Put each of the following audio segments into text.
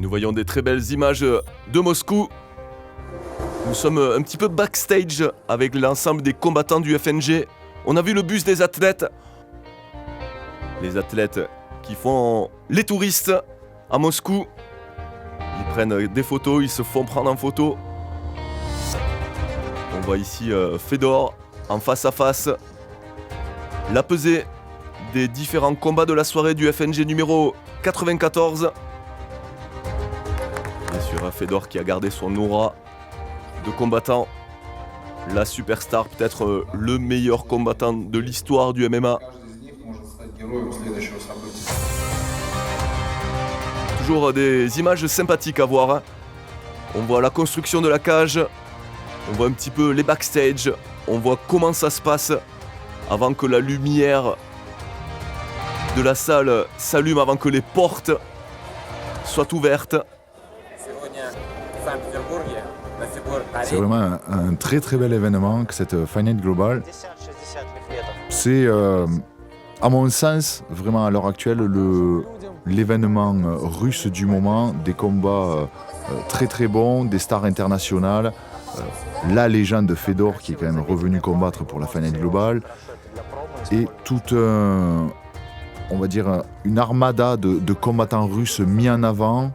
Nous voyons des très belles images de Moscou. Nous sommes un petit peu backstage avec l'ensemble des combattants du FNG. On a vu le bus des athlètes. Les athlètes qui font les touristes à Moscou. Ils prennent des photos, ils se font prendre en photo. On voit ici Fedor en face à face. La pesée des différents combats de la soirée du FNG numéro 94. Bien sûr, Fedor qui a gardé son aura de combattant. La superstar, peut-être le meilleur combattant de l'histoire du MMA. Toujours des images sympathiques à voir. On voit la construction de la cage. On voit un petit peu les backstage. On voit comment ça se passe avant que la lumière de la salle s'allume, avant que les portes soient ouvertes. C'est vraiment un très très bel événement que cette Fight Night Global. C'est, à mon sens, vraiment à l'heure actuelle, l'événement russe du moment, des combats très très bons, des stars internationales, la légende de Fedor qui est quand même revenu combattre pour la Fight Night Global, et toute, on va dire, une armada de combattants russes mis en avant.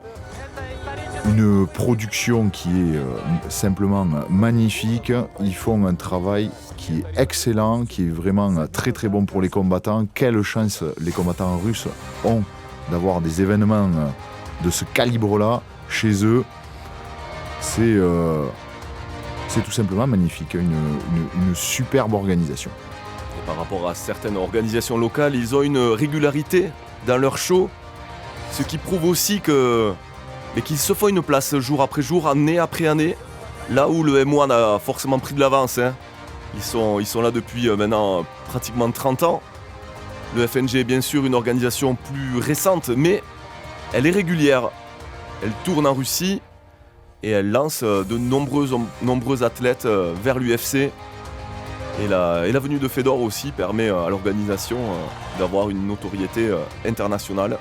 Une production qui est simplement magnifique. Ils font un travail qui est excellent, qui est vraiment très très bon pour les combattants. Quelle chance les combattants russes ont d'avoir des événements de ce calibre-là chez eux. C'est tout simplement magnifique, une superbe organisation. Et par rapport à certaines organisations locales, ils ont une régularité dans leurs shows, ce qui prouve aussi qu'ils se font une place jour après jour, année après année, là où le M1 a forcément pris de l'avance. Ils sont là depuis maintenant pratiquement 30 ans. Le FNG est bien sûr une organisation plus récente, mais elle est régulière. Elle tourne en Russie et elle lance de nombreux athlètes vers l'UFC. Et la venue de Fedor aussi permet à l'organisation d'avoir une notoriété internationale.